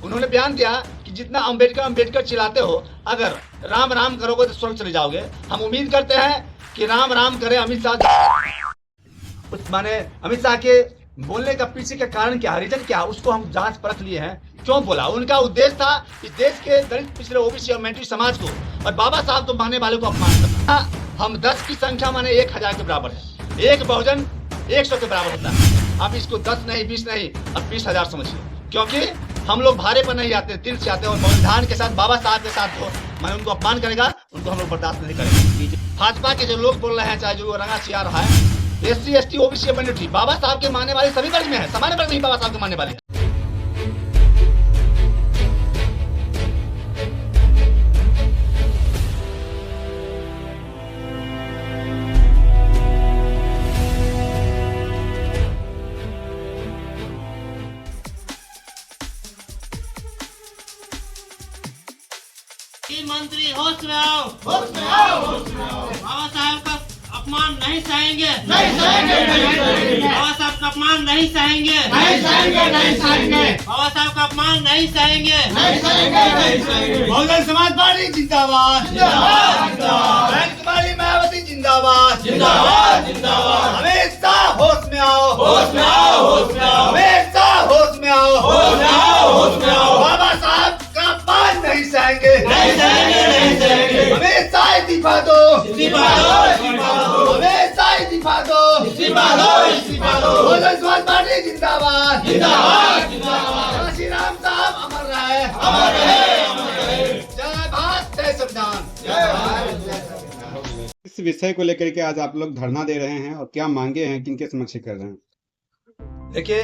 उन्होंने बयान दिया कि जितना अम्बेडकर अम्बेडकर चिल्लाते हो, अगर राम राम करोगे तो स्वर्ग चले जाओगे। हम उम्मीद करते हैं कि राम राम करे अमित शाह। माने अमित शाह के बोलने का पीछे का कारण क्या, रीजन क्या, उसको हम जांच परख लिए हैं। क्यों बोला? उनका उद्देश्य था इस देश के दलित पिछड़े ओबीसी और मैंट्री समाज को और बाबा साहब को मानने वाले को अपमान करना। हम 10 की संख्या माने 1000 के बराबर है, एक बहुजन 100 के बराबर होता है। आप इसको 10 नहीं 20 नहीं, अब 20,000 समझिए, क्योंकि हम लोग भारे पर नहीं आते, दिल से आते हैं। और संविधान के साथ, बाबा साहब के साथ जो मैं उनको अपमान करेगा, उनको हम लोग बर्दाश्त नहीं करेंगे। भाजपा के जो लोग बोल रहे हैं, चाहे जो रंगा सिया रहा है, SC ST OBC मैंट्री बाबा साहब के मानने वाले सभी वर्ग में है, सामान्य वर्ग नहीं बाबा साहब के मानने वाले। मंत्री होश में आओ, होश में आओ, होश में आओ। बाबा साहब का अपमान नहीं सहेंगे, नहीं सहेंगे, नहीं सहेंगे। बाबा साहब का अपमान नहीं सहेंगे, नहीं सहेंगे, नहीं सहेंगे। बाबा साहब का अपमान नहीं सहेंगे, नहीं सहेंगे, नहीं सहेंगे। बहुजन समाज पार्टी जिंदाबाद, जिंदाबाद, जिंदाबाद। बैंक वाली मायावती जिंदाबाद, जिंदाबाद, जिंदाबाद। अमित शाह होश में आओ, होश में आओ, होश में आओ। अमित शाह होश में आओ, होश में आओ, होश में आओ। बाबा साहब का अपमान नहीं सहेंगे, नहीं सहेंगे, नहीं सहेंगे। अमित शाह इस्तीफा दो, इस्तीफा दो, इस्तीफा दो। अमित शाह इस्तीफा दो, इस्तीफा दो, इस्तीफा दो। बहुजन समाज पार्टी जिंदाबाद, जिंदाबाद, जिंदाबाद। काशी राम साहब अमर रहे, अमर रहे, अमर रहे। जय भारत, जय संविधान, जय भारत, जय संविधान। इस विषय को लेकर के आज आप लोग धरना दे रहे हैं और क्या मांगे हैं, किनके समक्ष कर रहे हैं? देखिए,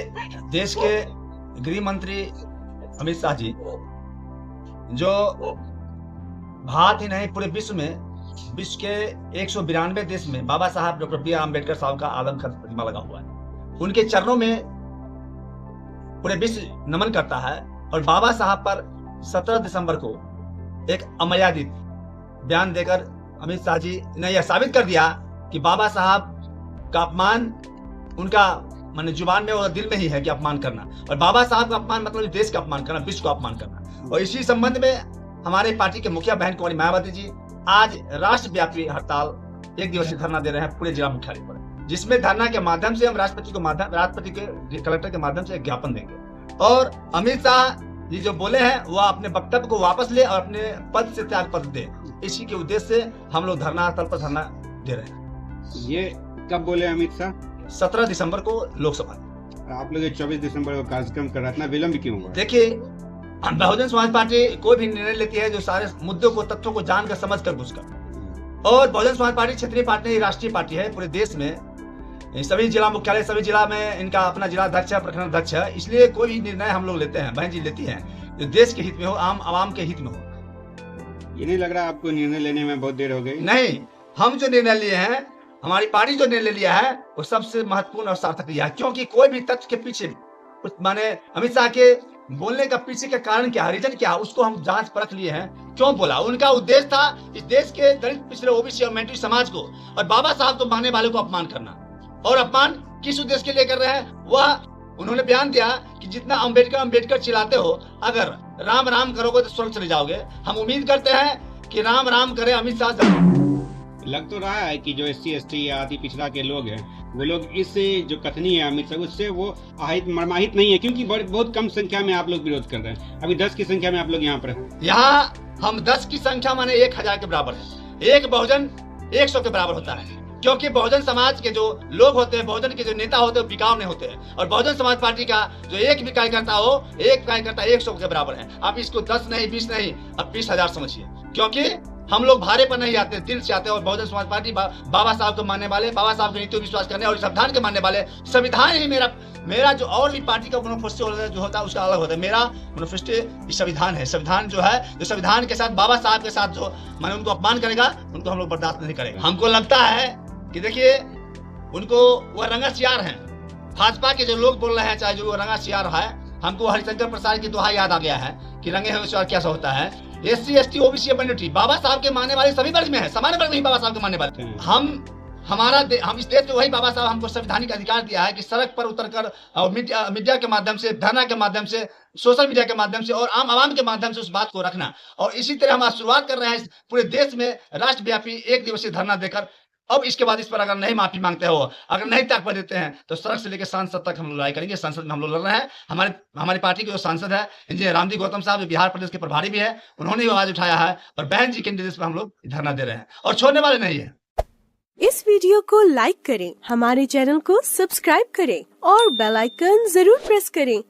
देश के गृह मंत्री अमित शाह जी, जो भारत ही नहीं पूरे विश्व के 192 देश में बाबा साहब डॉक्टर बी आर अम्बेडकर साहब का आदमकद प्रतिमा लगा हुआ है, उनके चरणों में पूरे विश्व नमन करता है। और बाबा साहब पर 17 दिसंबर को एक अमर्यादित बयान देकर अमित शाह जी ने यह साबित कर दिया कि बाबा साहब का अपमान उनका माने जुबान में और दिल में ही है कि अपमान करना। और बाबा साहब का अपमान मतलब देश का अपमान करना, विश्व का अपमान करना। और इसी संबंध में हमारे पार्टी के मुखिया बहन कुमारी मायावती जी आज राष्ट्रव्यापी हड़ताल 1 दिवसीय धरना दे रहे हैं पूरे जिला मुख्यालय पर, जिसमें धरना के माध्यम से हम राष्ट्रपति के कलेक्टर के माध्यम से ज्ञापन देंगे। और अमित शाह जी जो बोले हैं वह अपने वक्तव्य को वापस ले और अपने पद से त्याग पत्र दे। इसी के उद्देश्य से हम लोग धरना स्थल पर धरना दे रहे हैं। ये कब बोले अमित शाह? 17 दिसंबर को लोकसभा। आप लोग 24 दिसंबर को कार्यक्रम कर रहे हैं, इतना विलंब क्यों हुआ? देखिए, बहुजन समाज पार्टी कोई भी निर्णय लेती है जो सारे मुद्दों को, तथ्यों को जानकर समझकर बुझकर। और बहुजन समाज पार्टी क्षेत्रीय पार्टी नहीं, राष्ट्रीय पार्टी है पूरे देश में। सभी जिला मुख्यालय, सभी जिला में इनका अपना जिला अध्यक्ष है, प्रखंड अध्यक्ष है। इसलिए कोई भी निर्णय हम लोग लेते हैं, बहन जी लेती हैं, जो देश के हित में हो, आम आवाम के हित में हो। ये नहीं लग रहा आपको निर्णय लेने में बहुत देर हो गई? नहीं, हम जो निर्णय लिए हैं, हमारी पार्टी जो निर्णय लिया है, वो सबसे महत्वपूर्ण और सार्थक लिया है। क्योंकि कोई भी तथ्य के पीछे माने अमित शाह के बोलने का पीछे का कारण क्या, रीजन क्या, उसको हम जांच परख लिए हैं। क्यों बोला? उनका उद्देश्य था इस देश के दलित पिछड़े ओबीसी और मैंट्री समाज को और बाबा साहब को मानने वाले को अपमान करना। और अपमान किस उद्देश्य के लिए कर रहे हैं, वह उन्होंने बयान दिया कि जितना अम्बेडकर अम्बेडकर चिल्लाते हो, अगर राम राम करोगे तो स्वर्ग चले जाओगे। हम उम्मीद करते हैं कि राम राम करे अमित शाह। लग तो रहा है कि जो SC ST या आदि पिछड़ा के लोग हैं, वो लोग इस जो कथनी है अमित शाह, उससे वो मर्माहित नहीं है, क्योंकि बहुत कम संख्या में आप लोग विरोध कर रहे हैं। अभी 10 की संख्या में आप लोग यहाँ पर हैं। यहाँ हम 10 की संख्या माने 1000 के बराबर है, एक बहुजन 100 के बराबर होता है। क्योंकि बहुजन समाज के जो लोग होते हैं, बहुजन के जो नेता होते हैं, बिकाऊ नहीं होते हैं। और बहुजन समाज पार्टी का जो एक भी कार्यकर्ता हो, एक कार्यकर्ता 100 के बराबर है। आप इसको 10 नहीं 20 नहीं, अब 20,000 समझिए, क्योंकि हम लोग भारे पर नहीं आते, दिल से आते हैं। और बहुजन समाज पार्टी बाबा साहब को मानने वाले, बाबा साहब के नीतियों विश्वास करने और संविधान के मानने वाले। संविधान ही मेरा जो और भी पार्टी का मैनिफेस्टो जो होता है उसका अलग होता है। मेरा मैनिफेस्टो संविधान है। संविधान जो है, जो संविधान के साथ, बाबा साहब के साथ जो माने उनको अपमान करेगा, उनको हम लोग बर्दाश्त नहीं करेंगे। हमको लगता है कि देखिए, उनको वह रंगा सियार हैं। भाजपा के जो लोग बोल रहे हैं, चाहे जो रंगा सियार है, हमको हरिशंकर प्रसाद की दोहा याद आ गया है कि रंगे हुए सियार कैसा होता है। SC ST OBC मैंट्री बाबा साहब के मानने वाले सभी वर्ग में है, सामान्य वर्ग नहीं बाबा साहब के मानने वाले। हम इस देश में, वही बाबा साहब हमको संवैधानिक अधिकार दिया है कि सड़क पर उतरकर मीडिया के माध्यम से, धरना के माध्यम से सोशल मीडिया के माध्यम से और आम आवाम के माध्यम से उस बात को रखना। और इसी तरह हम आज शुरुआत कर रहे हैं पूरे देश में राष्ट्रव्यापी 1 दिवसीय धरना देकर। अब इसके बाद इस पर अगर नहीं माफी मांगते हो, अगर नहीं त्याग देते हैं, तो सड़क से लेकर सांसद तक हम लोग लड़ाई करेंगे। संसद में हम लोग लड़ रहे हैं। हमारी पार्टी के जो सांसद है इंजीनियर रामजी गौतम साहब, जो बिहार प्रदेश के प्रभारी भी है, उन्होंने भी आवाज उठाया है और बहन जी के निर्देश पर हम लोग धरना दे रहे हैं और छोड़ने वाले नहीं है। इस वीडियो को लाइक करें, हमारे चैनल को सब्सक्राइब करें और बेल आइकन जरूर प्रेस करें